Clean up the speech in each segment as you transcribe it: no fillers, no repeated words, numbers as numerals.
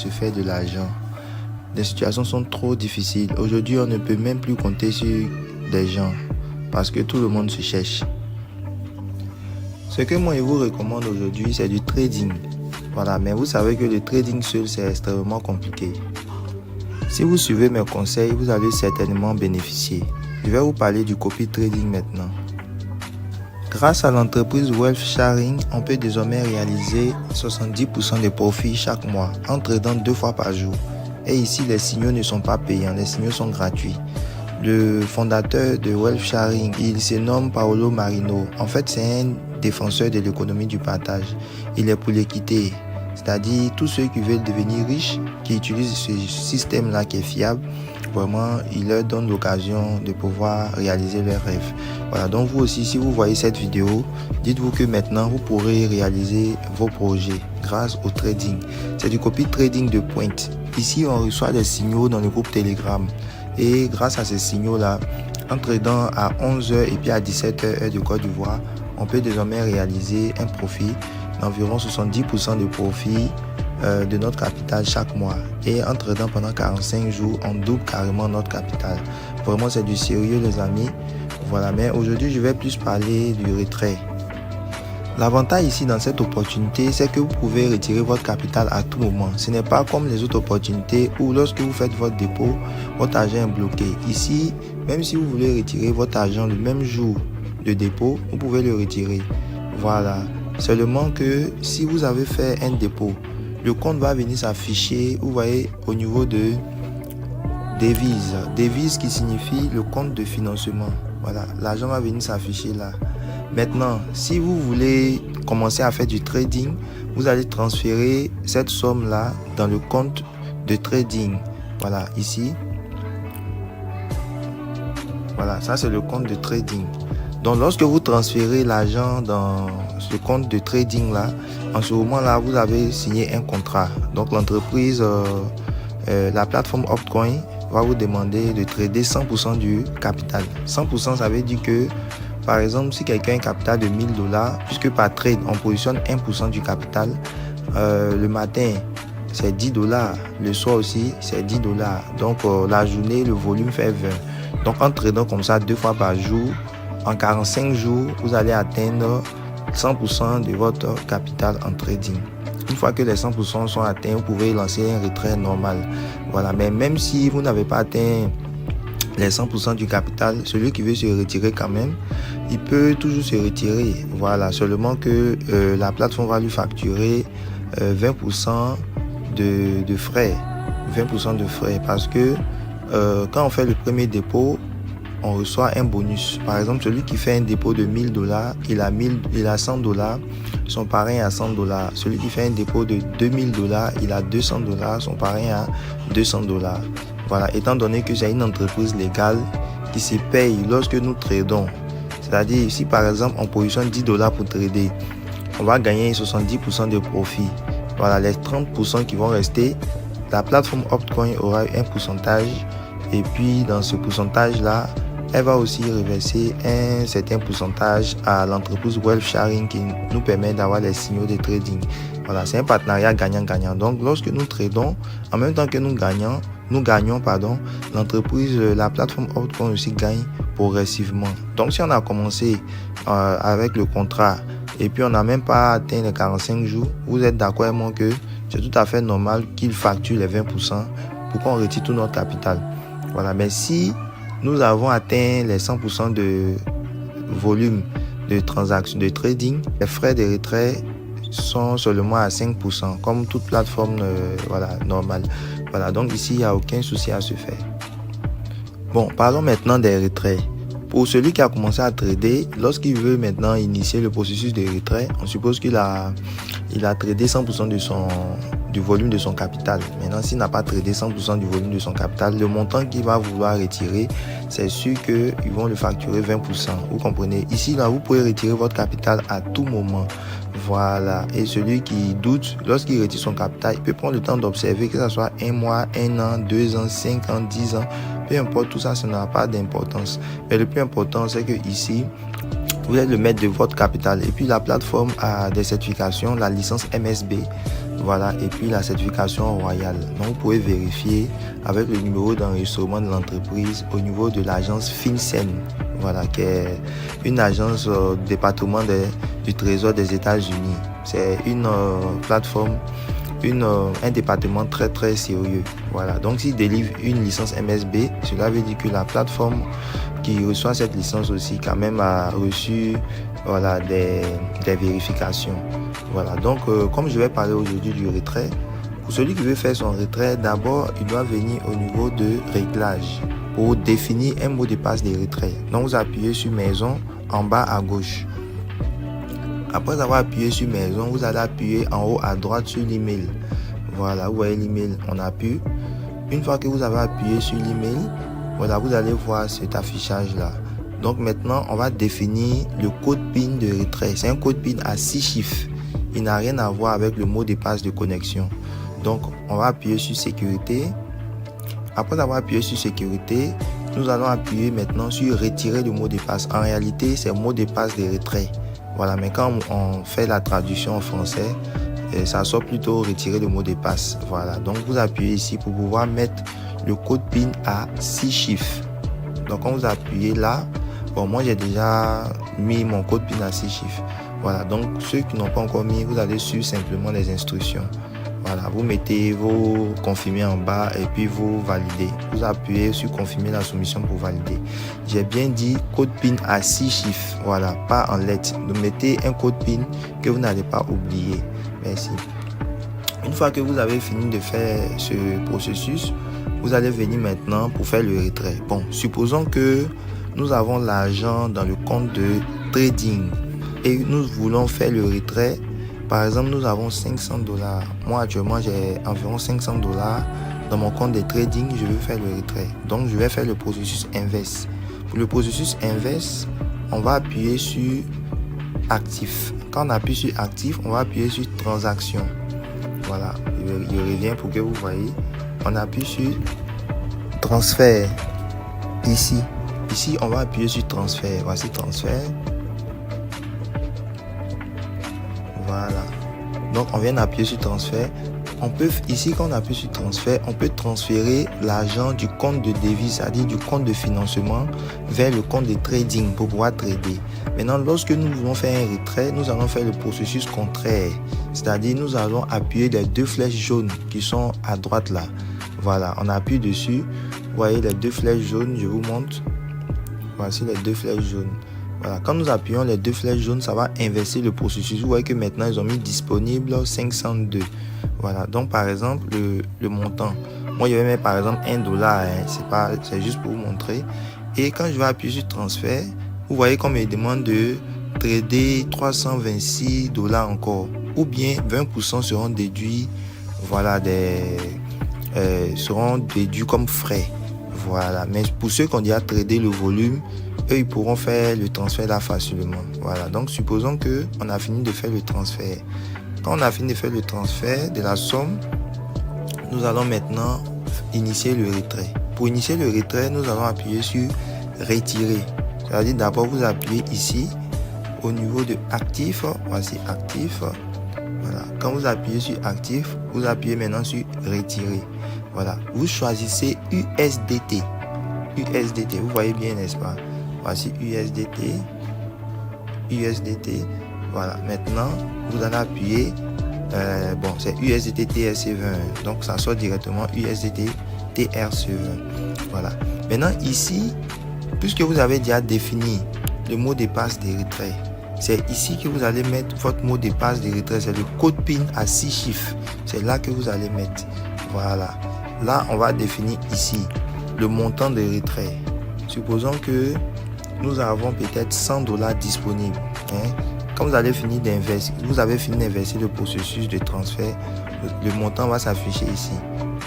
se faire de l'argent. Les situations sont trop difficiles. Aujourd'hui, on ne peut même plus compter sur des gens parce que tout le monde se cherche. Ce que moi je vous recommande aujourd'hui, c'est du trading. Voilà, mais vous savez que le trading seul, c'est extrêmement compliqué. Si vous suivez mes conseils, vous allez certainement bénéficier. Je vais vous parler du copy trading maintenant. Grâce à l'entreprise Wealth Sharing, on peut désormais réaliser 70% de profits chaque mois en tradant 2 fois par jour. Et ici, les signaux ne sont pas payants, les signaux sont gratuits. Le fondateur de Wealth Sharing, il se nomme Paolo Marino. En fait, c'est un défenseur de l'économie du partage. Il est pour l'équité, c'est-à-dire tous ceux qui veulent devenir riches, qui utilisent ce système-là qui est fiable. Vraiment, il leur donne l'occasion de pouvoir réaliser leurs rêves. Voilà, donc vous aussi, si vous voyez cette vidéo, dites-vous que maintenant, vous pourrez réaliser vos projets grâce au trading. C'est du copy trading de pointe. Ici, on reçoit des signaux dans le groupe Telegram. Et grâce à ces signaux-là, en tradant à 11h et puis à 17h heure de Côte d'Ivoire, on peut désormais réaliser un profit d'environ 70% de profit de notre capital chaque mois. Et en tradant pendant 45 jours, on double carrément notre capital. Vraiment, c'est du sérieux, les amis. Voilà, mais aujourd'hui, je vais plus parler du retrait. L'avantage ici dans cette opportunité, c'est que vous pouvez retirer votre capital à tout moment. Ce n'est pas comme les autres opportunités où lorsque vous faites votre dépôt, votre argent est bloqué. Ici, même si vous voulez retirer votre argent le même jour de dépôt, vous pouvez le retirer. Voilà. Seulement que si vous avez fait un dépôt, le compte va venir s'afficher, vous voyez, au niveau de devise. Devise qui signifie le compte de financement. Voilà, l'argent va venir s'afficher là. Maintenant, si vous voulez commencer à faire du trading, vous allez transférer cette somme-là dans le compte de trading. Voilà, ici. Voilà, ça c'est le compte de trading. Donc, lorsque vous transférez l'argent dans ce compte de trading-là, en ce moment-là, vous avez signé un contrat. Donc, l'entreprise, la plateforme Optcoin va vous demander de trader 100% du capital. 100%, ça veut dire que, par exemple, si quelqu'un a un capital de $1000, puisque par trade, on positionne 1% du capital, le matin, c'est $10. Le soir aussi, c'est $10. Donc, la journée, le volume fait 20. Donc, en tradant comme ça 2 fois par jour, en 45 jours, vous allez atteindre 100% de votre capital en trading. Une fois que les 100% sont atteints, vous pouvez lancer un retrait normal. Voilà, mais même si vous n'avez pas atteint les 100% du capital, celui qui veut se retirer quand même, il peut toujours se retirer. Voilà, seulement que la plateforme va lui facturer 20% de frais. 20% de frais parce que quand on fait le premier dépôt, on reçoit un bonus. Par exemple, celui qui fait un dépôt de $1000, il a $100, son parrain à $100. Celui qui fait un dépôt de $2000, il a $200, son parrain à $200. Voilà, étant donné que c'est une entreprise légale qui se paye lorsque nous tradons. C'est-à-dire, si par exemple on positionne $10 pour trader, on va gagner 70% de profit. Voilà, les 30% qui vont rester, la plateforme Optcoin aura un pourcentage. Et puis, dans ce pourcentage-là, elle va aussi reverser un certain pourcentage à l'entreprise Wealth Sharing qui nous permet d'avoir les signaux de trading. Voilà, c'est un partenariat gagnant-gagnant. Donc, lorsque nous tradons, en même temps que nous gagnons, l'entreprise, la plateforme Optcoin aussi gagne progressivement. Donc, si on a commencé avec le contrat et puis on n'a même pas atteint les 45 jours, vous êtes d'accord avec moi que c'est tout à fait normal qu'il facture les 20% pour qu'on retire tout notre capital. Voilà, mais si nous avons atteint les 100% de volume de transaction de trading, les frais de retrait sont seulement à 5%, comme toute plateforme normale. Voilà, donc ici, il n'y a aucun souci à se faire. Bon, parlons maintenant des retraits. Pour celui qui a commencé à trader, lorsqu'il veut maintenant initier le processus de retrait, on suppose qu'il a tradé 100% du volume de son capital. Maintenant, s'il n'a pas tradé 100% du volume de son capital, le montant qu'il va vouloir retirer, c'est sûr qu'ils vont le facturer 20%. Vous comprenez? Ici, là, vous pouvez retirer votre capital à tout moment. Voilà. Et celui qui doute, lorsqu'il retire son capital, il peut prendre le temps d'observer, que ce soit 1 mois, 1 an, 2 ans, 5 ans, 10 ans. Peu importe, tout ça, ça n'a pas d'importance. Mais le plus important, c'est que ici, vous êtes le maître de votre capital. Et puis, la plateforme a des certifications, la licence MSB. Voilà, et puis la certification royale. Donc vous pouvez vérifier avec le numéro d'enregistrement de l'entreprise au niveau de l'agence FinCEN, voilà, qui est une agence département du Trésor des États-Unis. C'est une plateforme, un département très très sérieux. Voilà, donc s'il délivre une licence MSB, cela veut dire que la plateforme qui reçoit cette licence aussi quand même a reçu, voilà, des vérifications. Voilà, donc comme je vais parler aujourd'hui du retrait, pour celui qui veut faire son retrait, d'abord il doit venir au niveau de réglage pour définir un mot de passe de retrait. Donc vous appuyez sur maison en bas à gauche. Après avoir appuyé sur maison, vous allez appuyer en haut à droite sur l'email. Voilà, vous voyez l'email, on appuie. Une fois que vous avez appuyé sur l'email, voilà, vous allez voir cet affichage là. Donc maintenant, on va définir le code PIN de retrait. C'est un code PIN à 6 chiffres. Il n'a rien à voir avec le mot de passe de connexion. Donc, on va appuyer sur sécurité. Après avoir appuyé sur sécurité, nous allons appuyer maintenant sur retirer le mot de passe. En réalité, c'est le mot de passe de retrait. Voilà, mais quand on fait la traduction en français, ça sort plutôt retirer le mot de passe. Voilà, donc vous appuyez ici pour pouvoir mettre le code PIN à 6 chiffres. Donc quand vous appuyez là, bon, moi j'ai déjà mis mon code PIN à 6 chiffres. Voilà, donc ceux qui n'ont pas encore mis, vous allez suivre simplement les instructions. Voilà, vous mettez vos confirmer en bas et puis vous validez. Vous appuyez sur confirmer la soumission pour valider. J'ai bien dit code PIN à 6 chiffres, voilà, pas en lettres. Donc mettez un code PIN que vous n'allez pas oublier. Merci. Une fois que vous avez fini de faire ce processus, vous allez venir maintenant pour faire le retrait. Bon, supposons que nous avons l'argent dans le compte de trading et nous voulons faire le retrait. Par exemple, nous avons $500. Moi, actuellement, j'ai environ $500 dans mon compte de trading. Je veux faire le retrait. Donc, je vais faire le processus inverse. Pour le processus inverse, on va appuyer sur actif. Quand on appuie sur actif, on va appuyer sur transaction. Voilà, je reviens pour que vous voyez. On appuie sur transfert. Ici, on va appuyer sur transfert. Voici transfert. Voilà. Donc, on vient d'appuyer sur transfert. On peut, ici, quand on appuie sur transfert, on peut transférer l'argent du compte de devise, c'est-à-dire du compte de financement, vers le compte de trading pour pouvoir trader. Maintenant, lorsque nous voulons faire un retrait, nous allons faire le processus contraire. C'est-à-dire, nous allons appuyer les deux flèches jaunes qui sont à droite là. Voilà, on appuie dessus. Vous voyez les deux flèches jaunes, je vous montre. Voici les deux flèches jaunes. Voilà, quand nous appuyons les deux flèches jaunes, ça va inverser le processus. Vous voyez que maintenant, ils ont mis disponible 502. Voilà, donc par exemple, le montant. Moi, je vais mettre par exemple $1. C'est juste pour vous montrer. Et quand je vais appuyer sur transfert, vous voyez qu'on me demande de trader $326 encore. Ou bien 20% seront déduits, voilà, seront déduits comme frais. Voilà, mais pour ceux qui ont déjà tradé le volume, eux, ils pourront faire le transfert là facilement. Voilà, donc supposons qu'on a fini de faire le transfert. Quand on a fini de faire le transfert de la somme, nous allons maintenant initier le retrait. Pour initier le retrait, nous allons appuyer sur retirer. C'est-à-dire d'abord vous appuyez ici au niveau de actif. Voici actif. Voilà. Quand vous appuyez sur actif, vous appuyez maintenant sur retirer. Voilà. Vous choisissez USDT. USDT, vous voyez bien, n'est-ce pas? Voici USDT. USDT. Voilà. Maintenant, vous allez appuyer. Bon, c'est USDT TRC20. Donc, ça sort directement USDT TRC20. Voilà. Maintenant, ici, puisque vous avez déjà défini le mot de passe de retrait, c'est ici que vous allez mettre votre mot de passe de retrait. C'est le code PIN à 6 chiffres. C'est là que vous allez mettre. Voilà. Là, on va définir ici le montant de retrait. Supposons que nous avons peut-être $100 disponibles. Quand vous avez fini d'inverser le processus de transfert, le montant va s'afficher ici.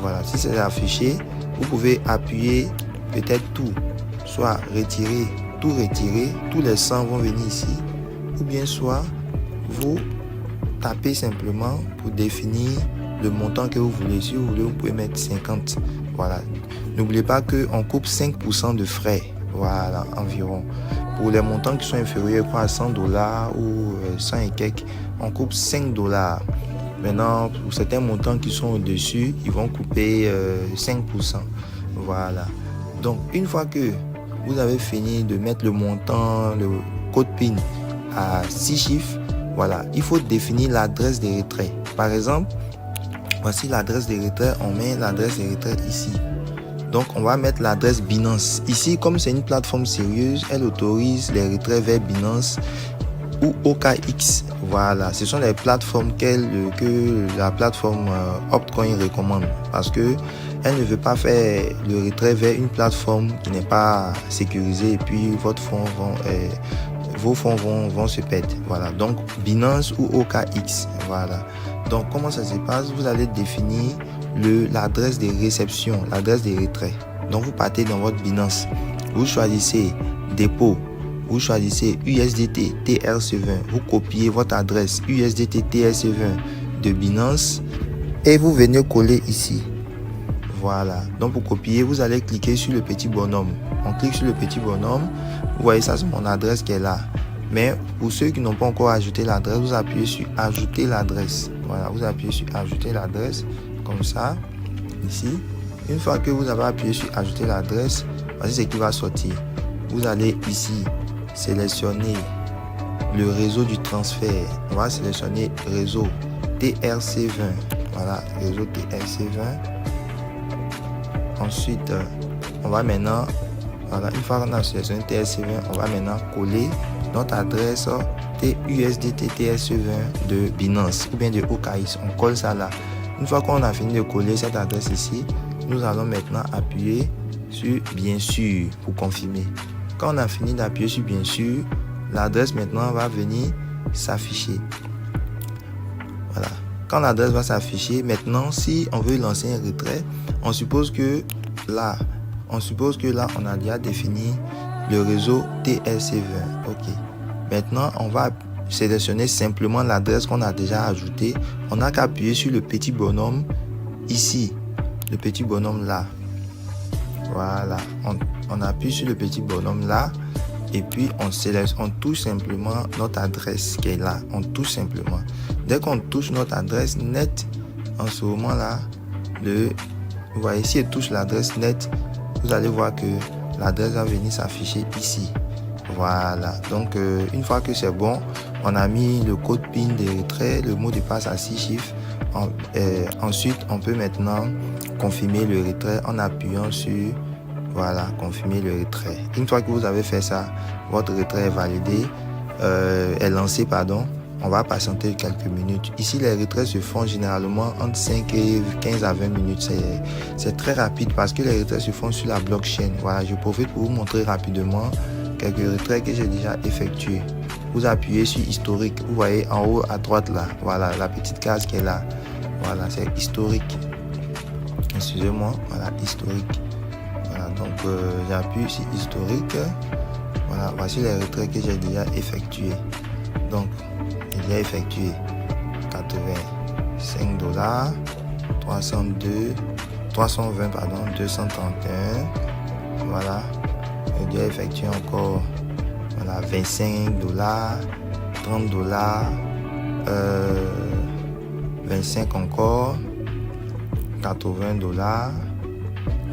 Voilà. Si c'est affiché, vous pouvez appuyer peut-être tout. Soit retirer, tout retirer. Tous les 100 vont venir ici. Ou bien soit vous tapez simplement pour définir le montant que vous voulez. Si vous voulez, vous pouvez mettre 50. Voilà. N'oubliez pas qu'on coupe 5% de frais. Voilà, environ. Pour les montants qui sont inférieurs à $100 ou 100 et quelques, on coupe $5. Maintenant, pour certains montants qui sont au-dessus, ils vont couper 5%. Voilà. Donc, une fois que vous avez fini de mettre le montant, le code PIN à 6 chiffres, voilà, il faut définir l'adresse des retraits. Par exemple, voici l'adresse des retraits. On met l'adresse des retraits ici. Donc, on va mettre l'adresse Binance. Ici, comme c'est une plateforme sérieuse, elle autorise les retraits vers Binance ou OKX. Voilà, ce sont les plateformes que la plateforme Optcoin recommande parce que elle ne veut pas faire le retrait vers une plateforme qui n'est pas sécurisée et puis vos fonds vont se perdre. Voilà, donc Binance ou OKX. Voilà. Donc, comment ça se passe? Vous allez définir l'adresse des réceptions, l'adresse des retraits. Donc, vous partez dans votre Binance. Vous choisissez dépôt. Vous choisissez USDT TRC20. Vous copiez votre adresse USDT TRC20 de Binance et vous venez coller ici. Voilà. Donc, pour copier, vous allez cliquer sur le petit bonhomme. On clique sur le petit bonhomme. Vous voyez, ça, c'est mon adresse qui est là. Mais pour ceux qui n'ont pas encore ajouté l'adresse, vous appuyez sur ajouter l'adresse. Voilà, vous appuyez sur ajouter l'adresse comme ça, ici. Une fois que vous avez appuyé sur ajouter l'adresse, voici ce qui va sortir. Vous allez ici sélectionner le réseau du transfert. On va sélectionner réseau TRC20. Voilà, réseau TRC20. Ensuite, on va maintenant, voilà, une fois qu'on a sélectionné TRC20, on va maintenant coller notre adresse USDT TRC20 de Binance ou bien de OKX. On colle ça là. Une fois qu'on a fini de coller cette adresse ici, nous allons maintenant appuyer sur bien sûr pour confirmer. Quand on a fini d'appuyer sur bien sûr, l'adresse maintenant va venir s'afficher. Voilà. Quand l'adresse va s'afficher, maintenant si on veut lancer un retrait, on suppose que là, on a déjà défini le réseau TRC20. Ok. Maintenant, on va sélectionner simplement l'adresse qu'on a déjà ajoutée. On n'a qu'à appuyer sur le petit bonhomme ici, le petit bonhomme là. Voilà, on appuie sur le petit bonhomme là et puis on touche simplement notre adresse qui est là. On touche simplement. Dès qu'on touche notre adresse net, en ce moment là, vous voyez, si elle touche l'adresse net, vous allez voir que l'adresse va venir s'afficher ici. Voilà, donc une fois que c'est bon, on a mis le code PIN des retraits, le mot de passe à 6 chiffres. Ensuite, on peut maintenant confirmer le retrait en appuyant sur, voilà, confirmer le retrait. Une fois que vous avez fait ça, votre retrait est validé, est lancé, pardon. On va patienter quelques minutes. Ici, les retraits se font généralement entre 5 et 15 à 20 minutes. C'est très rapide parce que les retraits se font sur la blockchain. Voilà, je profite pour vous montrer rapidement quelques retraits que j'ai déjà effectués. Vous appuyez sur historique. Vous voyez en haut à droite là. Voilà, la petite case qui est là. Voilà, c'est historique. Excusez-moi. Voilà, historique. Voilà, donc j'appuie sur historique. Voilà, voici les retraits que j'ai déjà effectués. Donc, j'ai effectué 85 $, 320, pardon, 231. Voilà. J'ai déjà effectué encore, voilà, 25 $, 30 $, 25 encore, 80 $,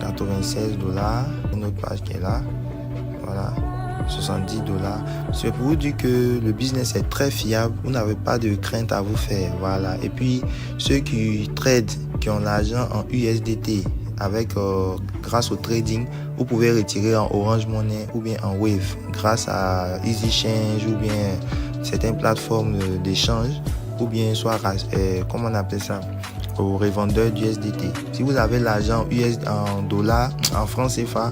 96 $, une autre page qui est là. Voilà. 70 $. C'est pour vous dire que le business est très fiable. Vous n'avez pas de crainte à vous faire. Voilà. Et puis, ceux qui tradent, qui ont l'argent en USDT, grâce au trading, vous pouvez retirer en Orange Money ou bien en Wave grâce à EasyChange ou bien certaines plateformes d'échange ou bien soit, comment on appelle ça, aux revendeurs d'USDT. Si vous avez l'argent en dollars, en francs CFA,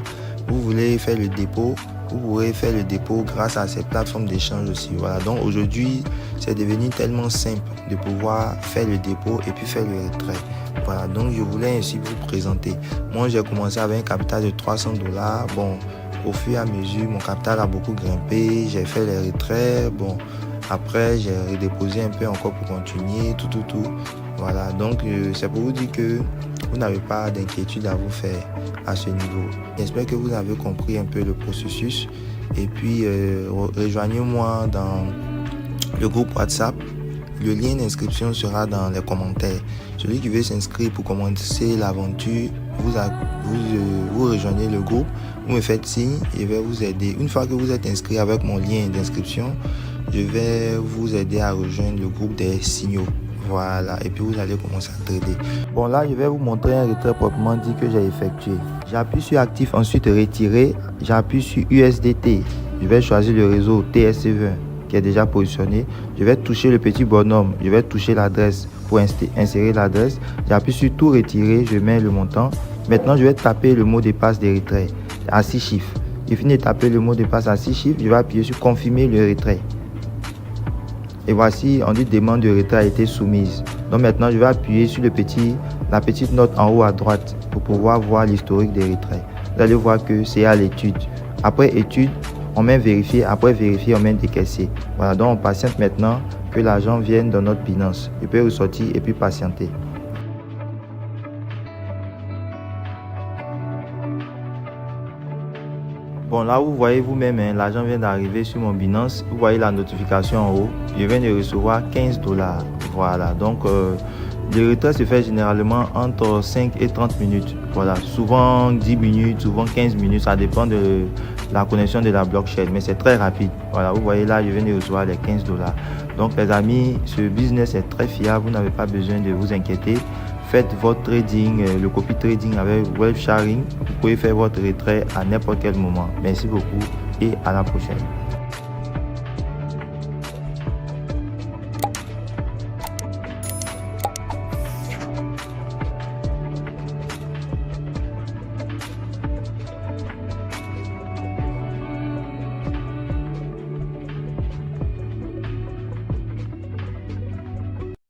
vous voulez faire le dépôt, vous pourrez faire le dépôt grâce à ces plateformes d'échange aussi. Voilà, donc aujourd'hui, c'est devenu tellement simple de pouvoir faire le dépôt et puis faire le retrait. Voilà, donc je voulais ainsi vous présenter. Moi, j'ai commencé avec un capital de 300 $. Bon, au fur et à mesure, mon capital a beaucoup grimpé. J'ai fait les retraits. Bon, après, j'ai redéposé un peu encore pour continuer, tout. Voilà, donc c'est pour vous dire que vous n'avez pas d'inquiétude à vous faire à ce niveau. J'espère que vous avez compris un peu le processus. Et puis, rejoignez-moi dans le groupe WhatsApp. Le lien d'inscription sera dans les commentaires. Celui qui veut s'inscrire pour commencer l'aventure, vous rejoignez le groupe, vous me faites signe, je vais vous aider. Une fois que vous êtes inscrit avec mon lien d'inscription, je vais vous aider à rejoindre le groupe des signaux. Voilà, et puis vous allez commencer à trader. Bon, là, je vais vous montrer un retrait proprement dit que j'ai effectué. J'appuie sur actif, ensuite retirer. J'appuie sur USDT. Je vais choisir le réseau TSC20 qui est déjà positionné. Je vais toucher le petit bonhomme. Je vais toucher l'adresse pour insérer l'adresse. J'appuie sur tout retirer. Je mets le montant. Maintenant, je vais taper le mot de passe des retraits à 6 chiffres. Je finis de taper le mot de passe à 6 chiffres. Je vais appuyer sur confirmer le retrait. Et voici, on dit demande de retrait a été soumise. Donc maintenant, je vais appuyer sur la petite note en haut à droite pour pouvoir voir l'historique des retraits. Vous allez voir que c'est à l'étude. Après étude, on met vérifier. Après vérifier, on met décaisser. Voilà, donc on patiente maintenant que l'argent vienne dans notre Binance. Je peux ressortir et puis patienter. Bon, là vous voyez vous-même, l'argent vient d'arriver sur mon Binance. Vous voyez la notification en haut. Je viens de recevoir $15. Voilà, donc le retrait se fait généralement entre 5 et 30 minutes. Voilà, souvent 10 minutes, souvent 15 minutes. Ça dépend de la connexion de la blockchain, mais c'est très rapide. Voilà, vous voyez là, je viens de recevoir les $15. Donc les amis, ce business est très fiable. Vous n'avez pas besoin de vous inquiéter. Faites votre trading, le copy trading avec Wealth Sharing. Vous pouvez faire votre retrait à n'importe quel moment. Merci beaucoup et à la prochaine.